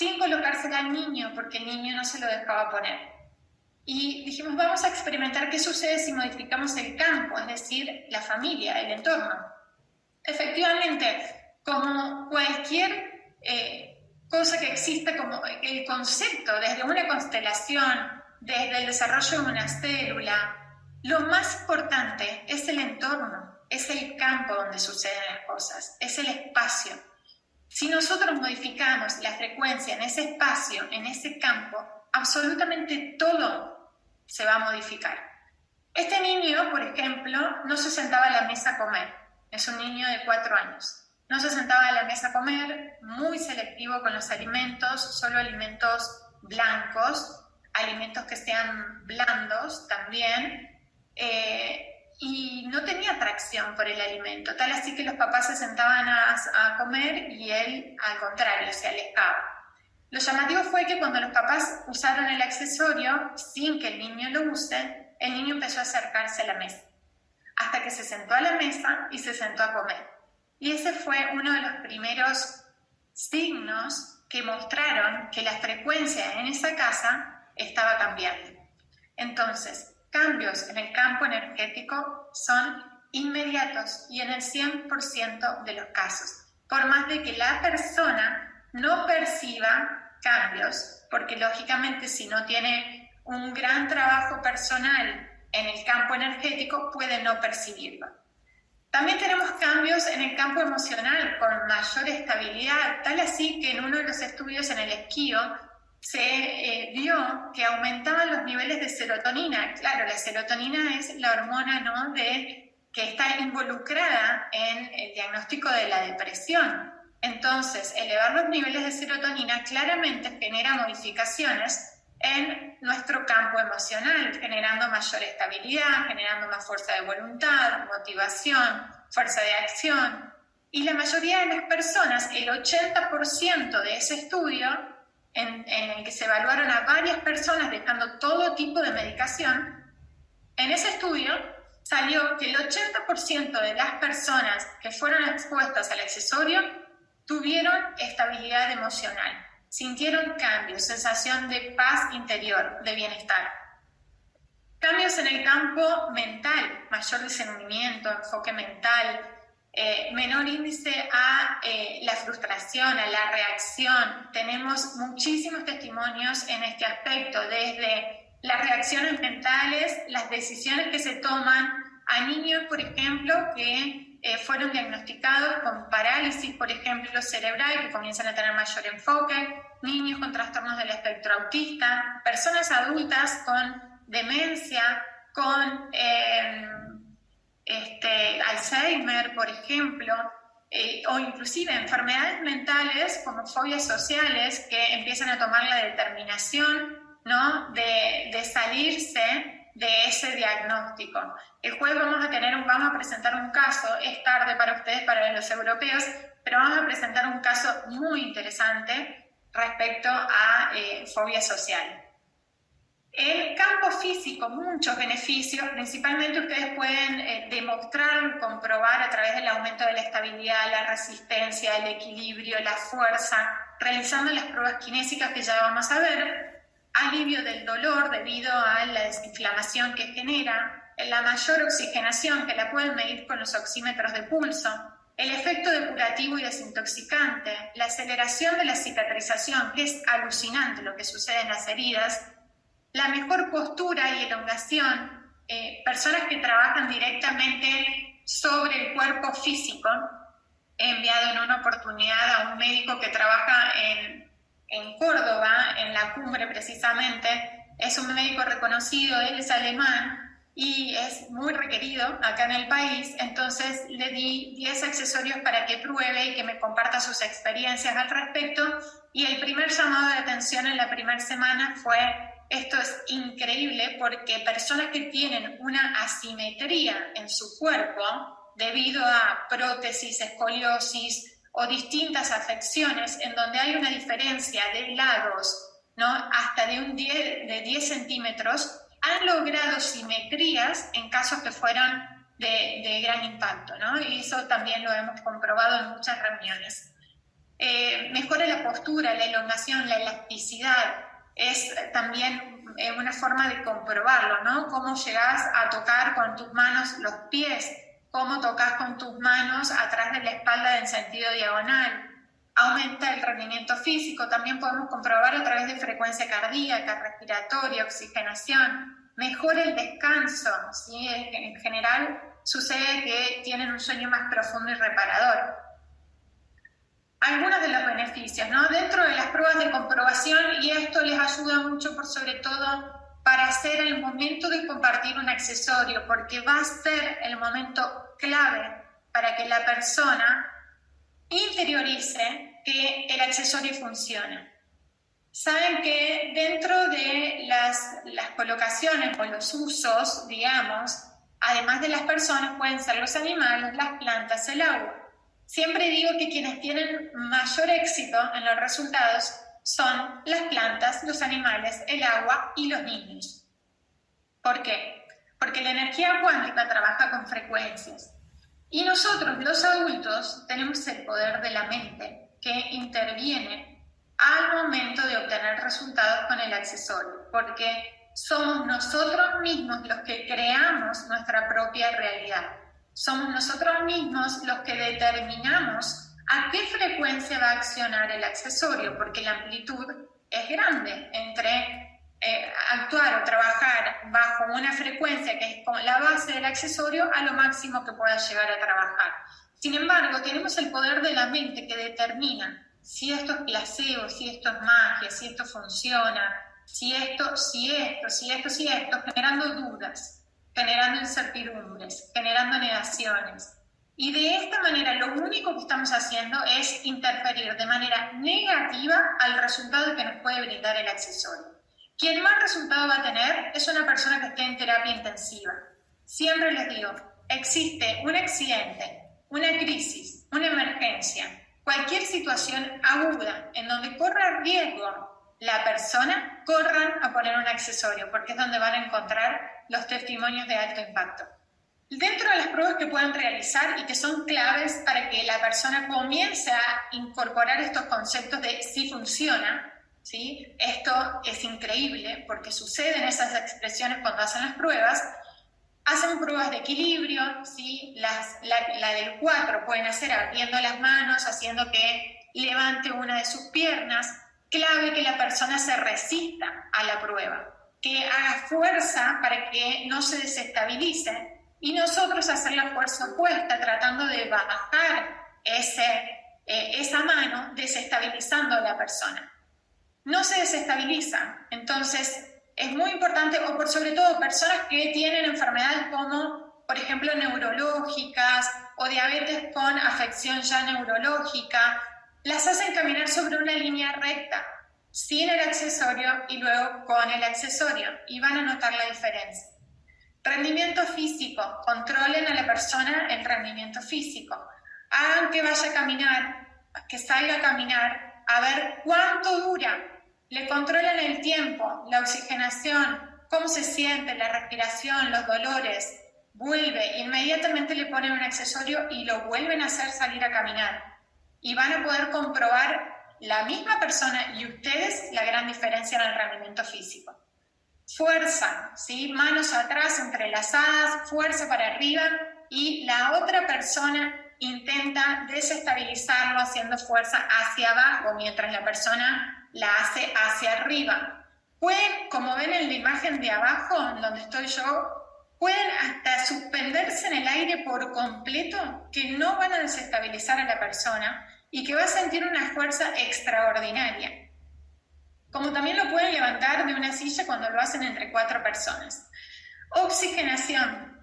sin colocársela al niño, porque el niño no se lo dejaba poner. Y dijimos, vamos a experimentar qué sucede si modificamos el campo, es decir, la familia, el entorno. Efectivamente, como cualquier cosa que exista, como el concepto, desde una constelación, desde el desarrollo de una célula, lo más importante es el entorno, es el campo donde suceden las cosas, es el espacio. Si nosotros modificamos la frecuencia en ese espacio, en ese campo, absolutamente todo se va a modificar. Este niño, por ejemplo, no se sentaba a la mesa a comer. Es un niño de 4 años. No se sentaba a la mesa a comer, muy selectivo con los alimentos, solo alimentos blancos, alimentos que sean blandos también, y no tenía atracción por el alimento, tal así que los papás se sentaban a comer y él, al contrario, se alejaba. Lo llamativo fue que cuando los papás usaron el accesorio, sin que el niño lo use, el niño empezó a acercarse a la mesa, hasta que se sentó a la mesa y se sentó a comer. Y ese fue uno de los primeros signos que mostraron que la frecuencia en esa casa estaba cambiando. Entonces, cambios en el campo energético son inmediatos y en el 100% de los casos, por más de que la persona no perciba cambios, porque lógicamente si no tiene un gran trabajo personal en el campo energético puede no percibirlo. También tenemos cambios en el campo emocional con mayor estabilidad, tal así que en uno de los estudios en el esquío se vio que aumentaban los niveles de serotonina. Claro, la serotonina es la hormona, ¿no?, que está involucrada en el diagnóstico de la depresión. Entonces, elevar los niveles de serotonina claramente genera modificaciones en nuestro campo emocional, generando mayor estabilidad, generando más fuerza de voluntad, motivación, fuerza de acción. Y la mayoría de las personas, el 80% de ese estudio, en el que se evaluaron a varias personas dejando todo tipo de medicación, en ese estudio salió que el 80% de las personas que fueron expuestas al accesorio tuvieron estabilidad emocional, sintieron cambios, sensación de paz interior, de bienestar. Cambios en el campo mental, mayor discernimiento, enfoque mental, menor índice a la frustración, a la reacción. Tenemos muchísimos testimonios en este aspecto, desde las reacciones mentales, las decisiones que se toman a niños, por ejemplo, que fueron diagnosticados con parálisis, por ejemplo, cerebral, que comienzan a tener mayor enfoque, niños con trastornos del espectro autista, personas adultas con demencia, con Alzheimer, por ejemplo, o inclusive enfermedades mentales como fobias sociales que empiezan a tomar la determinación, ¿no?, de salirse de ese diagnóstico. El jueves vamos a presentar un caso, es tarde para ustedes, para los europeos, pero vamos a presentar un caso muy interesante respecto a fobia social. El campo físico, muchos beneficios, principalmente ustedes pueden demostrar, comprobar a través del aumento de la estabilidad, la resistencia, el equilibrio, la fuerza, realizando las pruebas kinésicas que ya vamos a ver, alivio del dolor debido a la desinflamación que genera, la mayor oxigenación que la pueden medir con los oxímetros de pulso, el efecto depurativo y desintoxicante, la aceleración de la cicatrización, que es alucinante lo que sucede en las heridas, la mejor postura y elongación, personas que trabajan directamente sobre el cuerpo físico. He enviado en una oportunidad a un médico que trabaja en Córdoba, en la cumbre precisamente. Es un médico reconocido, él es alemán y es muy requerido acá en el país. Entonces le di 10 accesorios para que pruebe y que me comparta sus experiencias al respecto. Y el primer llamado de atención en la primera semana fue: esto es increíble porque personas que tienen una asimetría en su cuerpo debido a prótesis, escoliosis o distintas afecciones en donde hay una diferencia de lados, ¿no?, hasta de 10 centímetros, han logrado simetrías en casos que fueron de gran impacto, ¿no? Y eso también lo hemos comprobado en muchas reuniones. mejora la postura, la elongación, la elasticidad. Es también una forma de comprobarlo, ¿no? Cómo llegás a tocar con tus manos los pies, cómo tocas con tus manos atrás de la espalda en sentido diagonal. Aumenta el rendimiento físico, también podemos comprobar a través de frecuencia cardíaca, respiratoria, oxigenación. Mejora el descanso, ¿sí? En general sucede que tienen un sueño más profundo y reparador. Algunos de los beneficios, ¿no? Dentro de las pruebas de comprobación, y esto les ayuda mucho por sobre todo para hacer el momento de compartir un accesorio, porque va a ser el momento clave para que la persona interiorice que el accesorio funciona. Saben que dentro de las colocaciones o los usos, digamos, además de las personas, pueden ser los animales, las plantas, el agua. Siempre digo que quienes tienen mayor éxito en los resultados son las plantas, los animales, el agua y los niños. ¿Por qué? Porque la energía cuántica trabaja con frecuencias. Y nosotros, los adultos, tenemos el poder de la mente que interviene al momento de obtener resultados con el accesorio, porque somos nosotros mismos los que creamos nuestra propia realidad. Somos nosotros mismos los que determinamos a qué frecuencia va a accionar el accesorio, porque la amplitud es grande entre actuar o trabajar bajo una frecuencia que es la base del accesorio a lo máximo que pueda llegar a trabajar. Sin embargo, tenemos el poder de la mente que determina si esto es placebo, si esto es magia, si esto funciona, si esto, generando dudas, generando incertidumbres, generando negaciones. Y de esta manera lo único que estamos haciendo es interferir de manera negativa al resultado que nos puede brindar el accesorio. Quien más resultado va a tener es una persona que esté en terapia intensiva. Siempre les digo, existe un accidente, una crisis, una emergencia, cualquier situación aguda en donde corra riesgo la persona, corran a poner un accesorio, porque es donde van a encontrar los testimonios de alto impacto. Dentro de las pruebas que pueden realizar y que son claves para que la persona comience a incorporar estos conceptos de si funciona, ¿sí? Esto es increíble porque suceden esas expresiones cuando hacen las pruebas. Hacen pruebas de equilibrio, ¿sí? La del 4 pueden hacer abriendo las manos, haciendo que levante una de sus piernas. Clave que la persona se resista a la prueba, que haga fuerza para que no se desestabilice, y nosotros hacer la fuerza opuesta, tratando de bajar esa mano, desestabilizando a la persona. No se desestabiliza, entonces es muy importante, o por sobre todo personas que tienen enfermedades como, por ejemplo, neurológicas o diabetes con afección ya neurológica, las hacen caminar sobre una línea recta, sin el accesorio y luego con el accesorio, y van a notar la diferencia. Rendimiento físico, controlen a la persona el rendimiento físico. Hagan que vaya a caminar, que salga a caminar, a ver cuánto dura. Le controlan el tiempo, la oxigenación, cómo se siente, la respiración, los dolores. Vuelve, inmediatamente le ponen un accesorio y lo vuelven a hacer salir a caminar. Y van a poder comprobar la misma persona y ustedes la gran diferencia en el rendimiento físico. Fuerza, ¿sí? Manos atrás entrelazadas, fuerza para arriba, y la otra persona intenta desestabilizarlo haciendo fuerza hacia abajo mientras la persona la hace hacia arriba. Pueden, como ven en la imagen de abajo, donde estoy yo, pueden hasta suspenderse en el aire por completo, que no van a desestabilizar a la persona y que va a sentir una fuerza extraordinaria. Como también lo pueden levantar de una silla cuando lo hacen entre 4 personas. Oxigenación.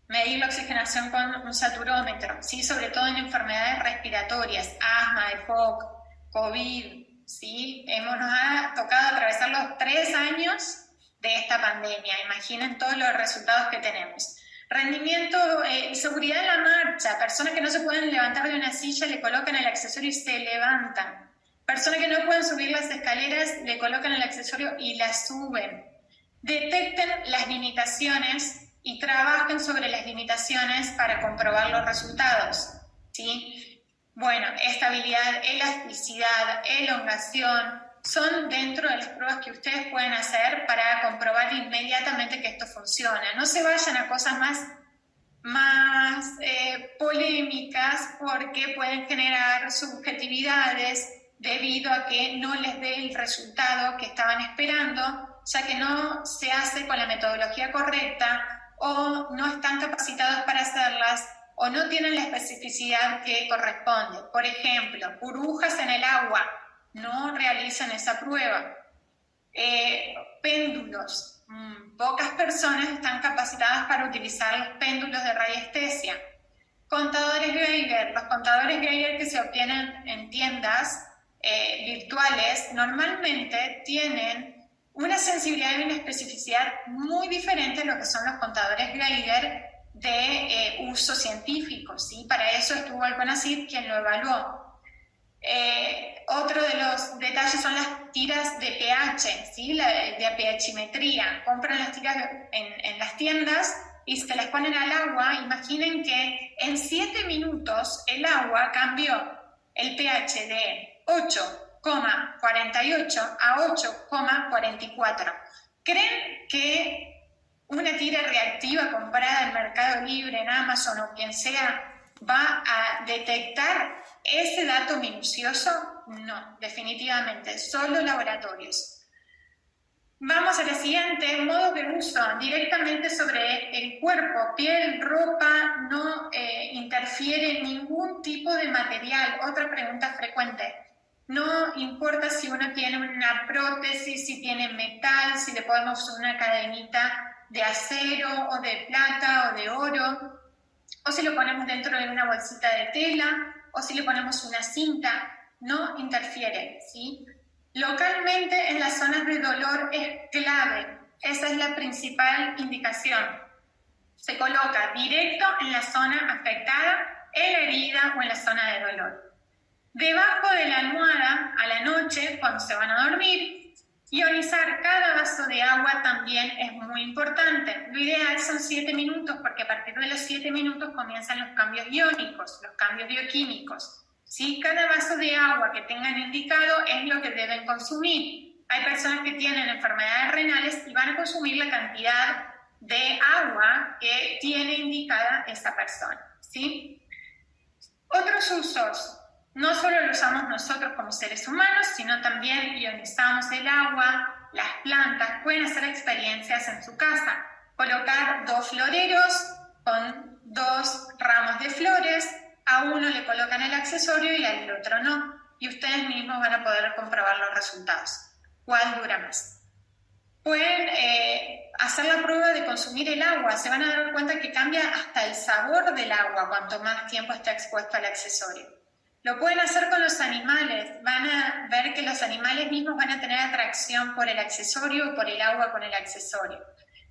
Medir la oxigenación con un saturómetro, ¿sí? Sobre todo en enfermedades respiratorias, asma, EPOC, COVID, ¿sí? Nos ha tocado atravesar los 3 años de esta pandemia. Imaginen todos los resultados que tenemos. Rendimiento, seguridad en la marcha. Personas que no se pueden levantar de una silla, le colocan el accesorio y se levantan. Personas que no pueden subir las escaleras, le colocan el accesorio y las suben. Detecten las limitaciones y trabajen sobre las limitaciones para comprobar los resultados, ¿sí? Bueno, estabilidad, elasticidad, elongación, son dentro de las pruebas que ustedes pueden hacer para comprobar inmediatamente que esto funciona. No se vayan a cosas más polémicas, porque pueden generar subjetividades debido a que no les dé el resultado que estaban esperando, ya que no se hace con la metodología correcta o no están capacitados para hacerlas o no tienen la especificidad que corresponde. Por ejemplo, burbujas en el agua, no realizan esa prueba. Péndulos, pocas personas están capacitadas para utilizar los péndulos de radiestesia. Contadores Geiger, los contadores Geiger que se obtienen en tiendas virtuales normalmente tienen una sensibilidad y una especificidad muy diferente a lo que son los contadores Geiger de uso científico, ¿sí? Para eso estuvo el CONACYT quien lo evaluó. Otro de los detalles son las tiras de pH, ¿sí? De pHimetría. Compran las tiras en las tiendas y se las ponen al agua. Imaginen que en 7 minutos el agua cambió el pH de 8,48 a 8,44. ¿Creen que una tira reactiva comprada en Mercado Libre, en Amazon o quien sea, va a detectar ese dato minucioso? No, definitivamente, solo laboratorios. Vamos a la siguiente, modo de uso, directamente sobre el cuerpo, piel, ropa, no interfiere ningún tipo de material. Otra pregunta frecuente. No importa si uno tiene una prótesis, si tiene metal, si le podemos usar una cadenita de acero o de plata o de oro, o si lo ponemos dentro de una bolsita de tela, o si le ponemos una cinta, no interfiere, ¿sí? Localmente en las zonas de dolor es clave, esa es la principal indicación. Se coloca directo en la zona afectada, en la herida o en la zona de dolor. Debajo de la almohada, a la noche, cuando se van a dormir, ionizar cada vaso de agua también es muy importante. Lo ideal son 7 minutos, porque a partir de los 7 minutos comienzan los cambios iónicos, los cambios bioquímicos. ¿Sí? Cada vaso de agua que tengan indicado es lo que deben consumir. Hay personas que tienen enfermedades renales y van a consumir la cantidad de agua que tiene indicada esa persona, ¿sí? Otros usos. No solo lo usamos nosotros como seres humanos, sino también ionizamos el agua, las plantas. Pueden hacer experiencias en su casa. Colocar 2 floreros con 2 ramos de flores. A uno le colocan el accesorio y al otro no. Y ustedes mismos van a poder comprobar los resultados. ¿Cuál dura más? Pueden hacer la prueba de consumir el agua. Se van a dar cuenta que cambia hasta el sabor del agua cuanto más tiempo está expuesto al accesorio. Lo pueden hacer con los animales. Van a ver que los animales mismos van a tener atracción por el accesorio o por el agua con el accesorio.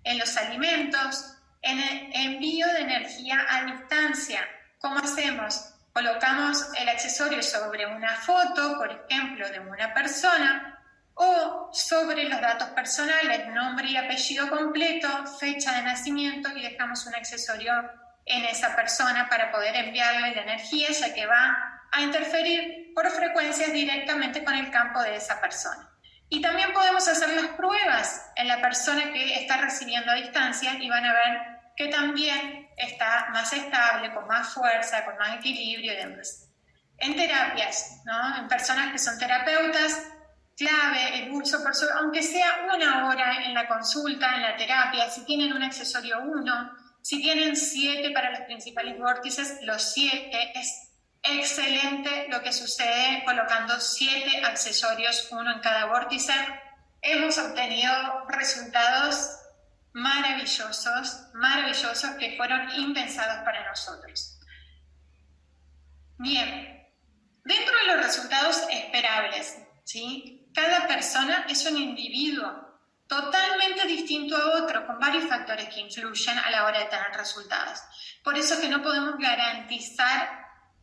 En los alimentos, en el envío de energía a distancia. ¿Cómo hacemos? Colocamos el accesorio sobre una foto, por ejemplo, de una persona, o sobre los datos personales, nombre y apellido completo, fecha de nacimiento, y dejamos un accesorio en esa persona para poder enviarle la energía, ya que va a interferir por frecuencias directamente con el campo de esa persona. Y también podemos hacer las pruebas en la persona que está recibiendo a distancia y van a ver que también está más estable, con más fuerza, con más equilibrio y demás. En terapias, ¿no? En personas que son terapeutas, clave el uso, aunque sea 1 hora en la consulta, en la terapia. Si tienen un accesorio 1, si tienen 7 para los principales vórtices, los 7 es excelente lo que sucede colocando 7 accesorios, 1 en cada vórtice. Hemos obtenido resultados maravillosos, maravillosos, que fueron impensados para nosotros. Bien, dentro de los resultados esperables, ¿sí? Cada persona es un individuo totalmente distinto a otro, con varios factores que influyen a la hora de tener resultados. Por eso que no podemos garantizar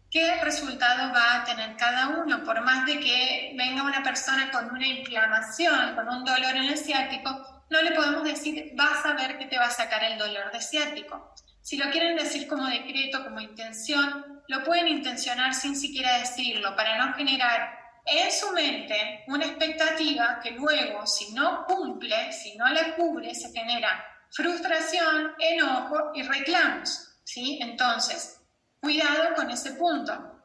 qué resultado va a tener cada uno. Por más de que venga una persona con una inflamación, con un dolor en el ciático, no le podemos decir, vas a ver que te va a sacar el dolor de ciático. Si lo quieren decir como decreto, como intención, lo pueden intencionar sin siquiera decirlo, para no generar en su mente una expectativa que luego, si no cumple, si no la cubre, se genera frustración, enojo y reclamos, ¿sí? Entonces, cuidado con ese punto.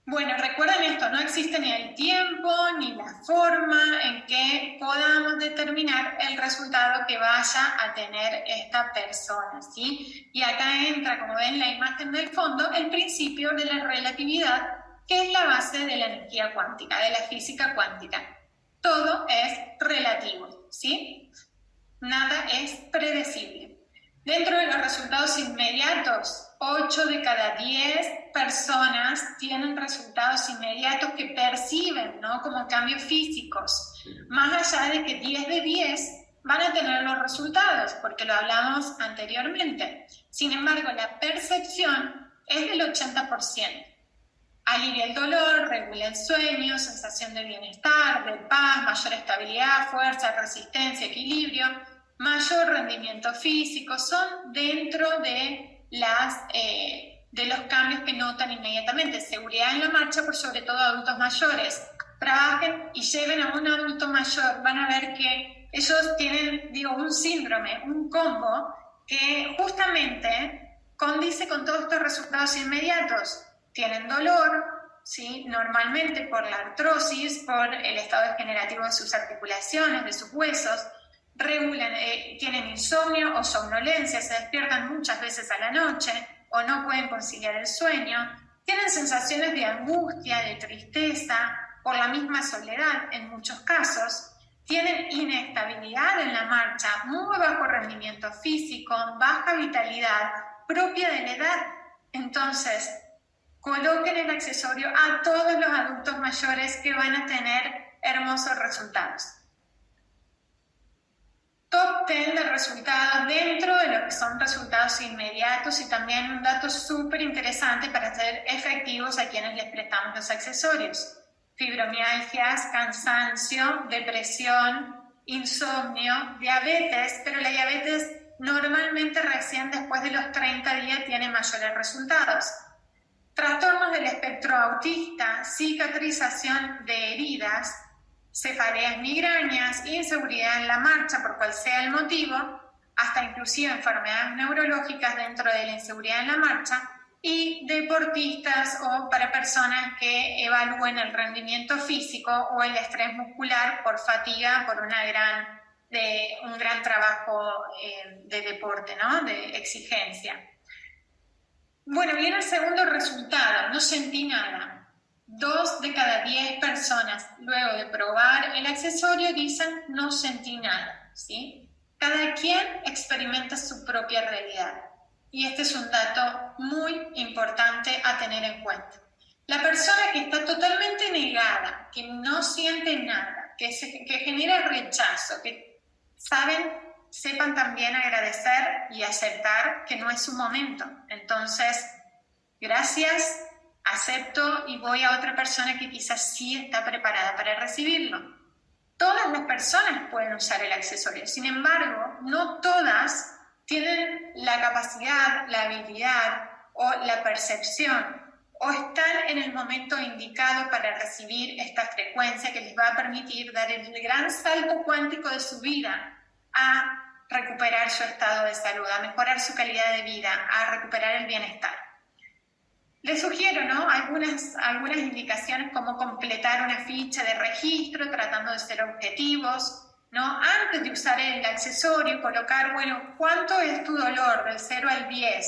Bueno, recuerden esto, no existe ni el tiempo ni la forma en que podamos determinar el resultado que vaya a tener esta persona, ¿sí? Y acá entra, como ven la imagen del fondo, el principio de la relatividad, que es la base de la energía cuántica, de la física cuántica. Todo es relativo, ¿sí? Nada es predecible. Dentro de los resultados inmediatos, 8 de cada 10 personas tienen resultados inmediatos que perciben, ¿no?, como cambios físicos, más allá de que 10 de 10 van a tener los resultados, porque lo hablamos anteriormente. Sin embargo, la percepción es del 80%. Alivia el dolor, regula el sueño, sensación de bienestar, de paz, mayor estabilidad, fuerza, resistencia, equilibrio, mayor rendimiento físico. Son dentro de los cambios que notan inmediatamente. Seguridad en la marcha, por sobre todo adultos mayores. Trabajen y lleven a un adulto mayor, van a ver que ellos tienen, un síndrome, un combo que justamente condice con todos estos resultados inmediatos. Tienen dolor, ¿sí?, normalmente por la artrosis, por el estado degenerativo de sus articulaciones, de sus huesos, tienen insomnio o somnolencia, se despiertan muchas veces a la noche o no pueden conciliar el sueño, tienen sensaciones de angustia, de tristeza, por la misma soledad en muchos casos, tienen inestabilidad en la marcha, muy bajo rendimiento físico, baja vitalidad, propia de la edad. Entonces, coloquen el accesorio a todos los adultos mayores que van a tener hermosos resultados. Top 10 de resultados dentro de lo que son resultados inmediatos, y también un dato súper interesante para ser efectivos a quienes les prestamos los accesorios. Fibromialgias, cansancio, depresión, insomnio, diabetes, pero la diabetes normalmente recién después de los 30 días tiene mayores resultados. Trastornos del espectro autista, cicatrización de heridas, cefaleas migrañas, inseguridad en la marcha por cual sea el motivo, hasta inclusive enfermedades neurológicas dentro de la inseguridad en la marcha, y deportistas o para personas que evalúen el rendimiento físico o el estrés muscular por fatiga, por un gran trabajo de deporte, ¿no?, de exigencia. Bueno, viene el segundo resultado, no sentí nada. 2 de cada 10 personas, luego de probar el accesorio, dicen no sentí nada, ¿sí? Cada quien experimenta su propia realidad. Y este es un dato muy importante a tener en cuenta. La persona que está totalmente negada, que no siente nada, que genera rechazo, que sepan también agradecer y aceptar que no es su momento. Entonces, gracias, acepto y voy a otra persona que quizás sí está preparada para recibirlo. Todas las personas pueden usar el accesorio, sin embargo, no todas tienen la capacidad, la habilidad o la percepción, o están en el momento indicado para recibir esta frecuencia que les va a permitir dar el gran salto cuántico de su vida a recuperar su estado de salud, a mejorar su calidad de vida, a recuperar el bienestar. Les sugiero, ¿no?, algunas indicaciones, como completar una ficha de registro tratando de ser objetivos, ¿no? Antes de usar el accesorio, colocar, bueno, ¿cuánto es tu dolor del 0 al 10?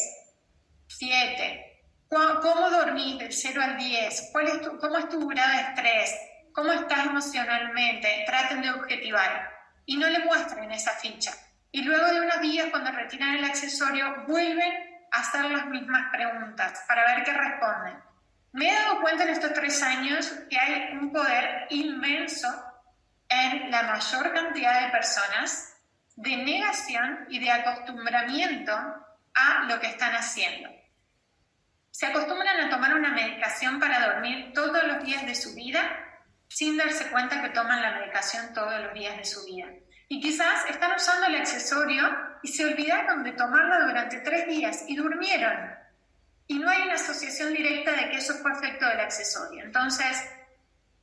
7. ¿Cómo dormís del 0 al 10? ¿Cómo es tu grado de estrés? ¿Cómo estás emocionalmente? Traten de objetivar y no le muestren esa ficha. Y luego de unos días, cuando retiran el accesorio, vuelven a hacer las mismas preguntas para ver qué responden. Me he dado cuenta en estos 3 años que hay un poder inmenso en la mayor cantidad de personas de negación y de acostumbramiento a lo que están haciendo. Se acostumbran a tomar una medicación para dormir todos los días de su vida sin darse cuenta que toman la medicación todos los días de su vida. Y quizás están usando el accesorio y se olvidaron de tomarla durante 3 días y durmieron. y no hay una asociación directa de que eso fue efecto del accesorio. Entonces,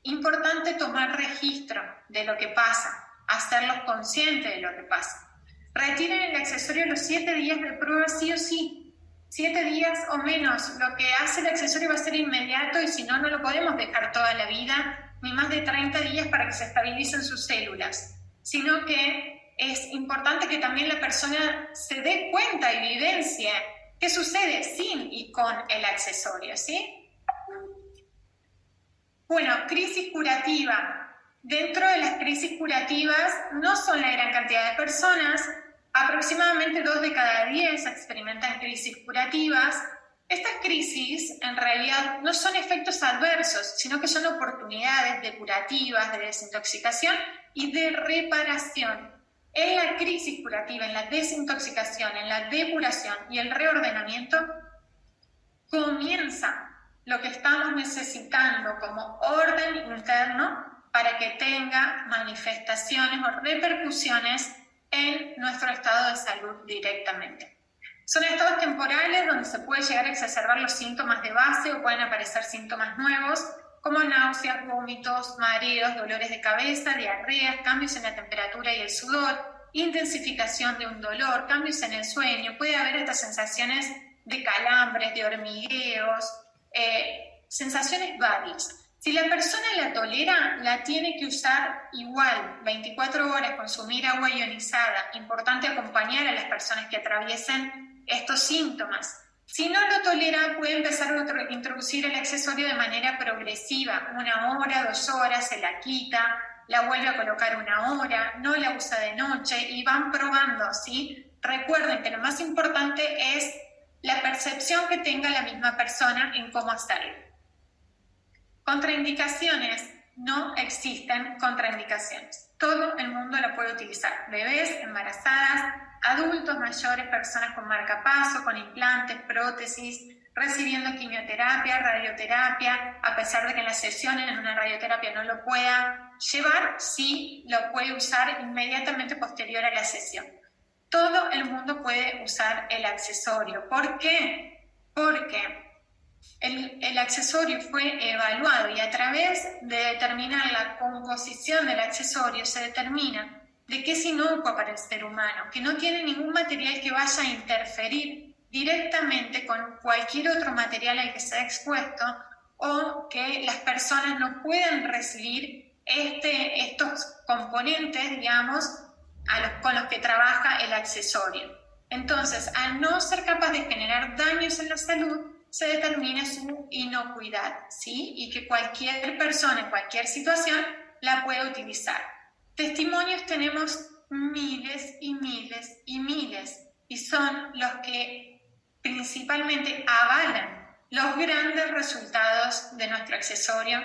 importante tomar registro de lo que pasa, hacerlos conscientes de lo que pasa. Retiren el accesorio los 7 días de prueba sí o sí. 7 días o menos. Lo que hace el accesorio va a ser inmediato y si no, no lo podemos dejar toda la vida, ni más de 30 días para que se estabilicen sus células. Sino que es importante que también la persona se dé cuenta, evidencie qué sucede sin y con el accesorio, ¿sí? Bueno, crisis curativa. Dentro de las crisis curativas no son la gran cantidad de personas, aproximadamente 2 de cada 10 experimentan crisis curativas. Estas crisis en realidad no son efectos adversos, sino que son oportunidades depurativas, de desintoxicación y de reparación. En la crisis curativa, en la desintoxicación, en la depuración y el reordenamiento, comienza lo que estamos necesitando como orden interno para que tenga manifestaciones o repercusiones en nuestro estado de salud directamente. Son estados temporales donde se puede llegar a exacerbar los síntomas de base o pueden aparecer síntomas nuevos como náuseas, vómitos, mareos, dolores de cabeza, diarreas, cambios en la temperatura y el sudor, intensificación de un dolor, cambios en el sueño, puede haber estas sensaciones de calambres, de hormigueos, sensaciones varias. Si la persona la tolera, la tiene que usar igual, 24 horas, consumir agua ionizada. Importante acompañar a las personas que atraviesen estos síntomas. Si no lo tolera, puede empezar a introducir el accesorio de manera progresiva, 1 hora, 2 horas, se la quita, la vuelve a colocar 1 hora, no la usa de noche y van probando, ¿sí? Recuerden que lo más importante es la percepción que tenga la misma persona en cómo hacerlo. Contraindicaciones. No existen contraindicaciones. Todo el mundo la puede utilizar. Bebés, embarazadas, adultos mayores, personas con marcapaso, con implantes, prótesis, recibiendo quimioterapia, radioterapia, a pesar de que en la sesión en una radioterapia no lo pueda llevar, sí lo puede usar inmediatamente posterior a la sesión. Todo el mundo puede usar el accesorio. ¿Por qué? Porque el accesorio fue evaluado y a través de determinar la composición del accesorio se determina de que es inocuo para el ser humano, que no tiene ningún material que vaya a interferir directamente con cualquier otro material al que se ha expuesto o que las personas no puedan recibir estos componentes, digamos, con los que trabaja el accesorio. Entonces, al no ser capaz de generar daños en la salud, se determina su inocuidad, ¿sí? Y que cualquier persona en cualquier situación la puede utilizar. Testimonios tenemos miles y miles y miles, y son los que principalmente avalan los grandes resultados de nuestro accesorio,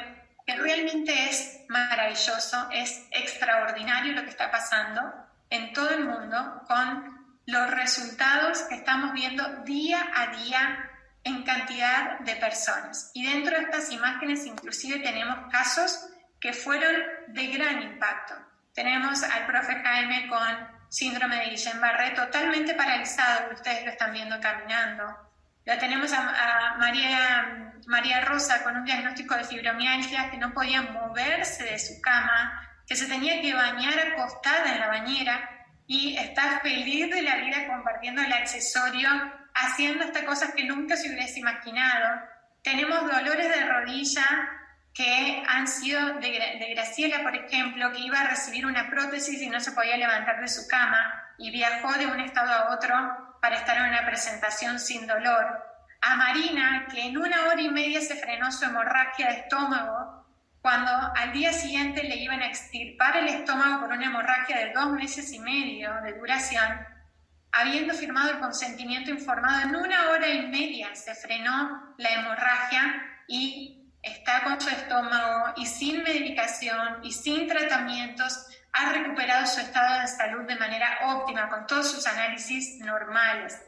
que realmente es maravilloso, es extraordinario lo que está pasando en todo el mundo con los resultados que estamos viendo día a día en cantidad de personas. Y dentro de estas imágenes inclusive tenemos casos que fueron de gran impacto. Tenemos al profe Jaime con síndrome de Guillain-Barré totalmente paralizado, ustedes lo están viendo caminando. Lo tenemos a María Rosa con un diagnóstico de fibromialgia, que no podía moverse de su cama, que se tenía que bañar acostada en la bañera y está feliz de la vida compartiendo el accesorio, haciendo estas cosas que nunca se hubiese imaginado. Tenemos dolores de rodilla que han sido de Graciela, por ejemplo, que iba a recibir una prótesis y no se podía levantar de su cama y viajó de un estado a otro para estar en una presentación sin dolor. A Marina, que en 1 hora y media se frenó su hemorragia de estómago, cuando al día siguiente le iban a extirpar el estómago por una hemorragia de 2 meses y medio de duración, habiendo firmado el consentimiento informado, en 1 hora y media se frenó la hemorragia y está con su estómago y sin medicación y sin tratamientos, ha recuperado su estado de salud de manera óptima, con todos sus análisis normales.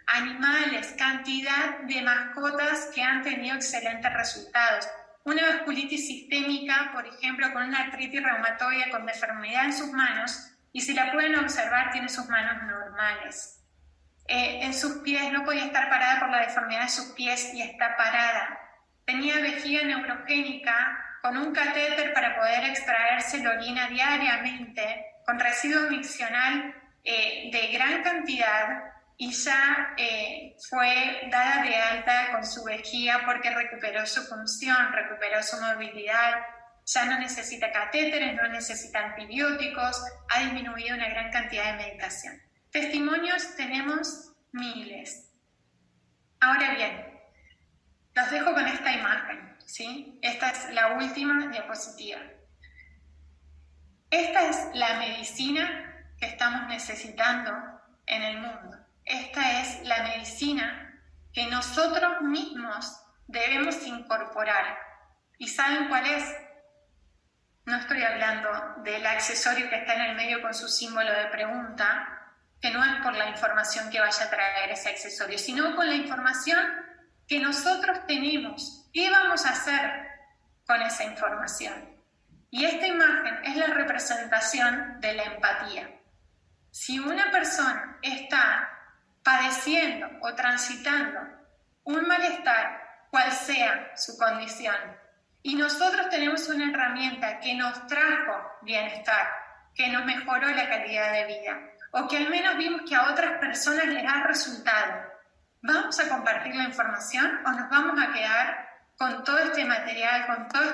Animales, cantidad de mascotas que han tenido excelentes resultados. Una vasculitis sistémica, por ejemplo, con una artritis reumatoide con deformidad en sus manos, y si la pueden observar, tiene sus manos normales. en sus pies, no podía estar parada por la deformidad de sus pies y está parada. Tenía vejiga neurogénica con un catéter para poder extraerse la orina diariamente, con residuo miccional de gran cantidad, y ya fue dada de alta con su vejiga porque recuperó su función, recuperó su movilidad, ya no necesita catéteres, no necesita antibióticos, ha disminuido una gran cantidad de medicación. Testimonios tenemos miles. Ahora bien, los dejo con esta imagen, ¿sí? Esta es la última diapositiva. Esta es la medicina que estamos necesitando en el mundo. Esta es la medicina que nosotros mismos debemos incorporar. ¿Y saben cuál es? No estoy hablando del accesorio que está en el medio con su símbolo de pregunta, que no es por la información que vaya a traer ese accesorio, sino con la información que nosotros tenemos. ¿Qué vamos a hacer con esa información? Y esta imagen es la representación de la empatía. Si una persona está padeciendo o transitando un malestar, cual sea su condición, y nosotros tenemos una herramienta que nos trajo bienestar, que nos mejoró la calidad de vida, o que al menos vimos que a otras personas les ha resultado, ¿vamos a compartir la información o nos vamos a quedar con todo este material, con todo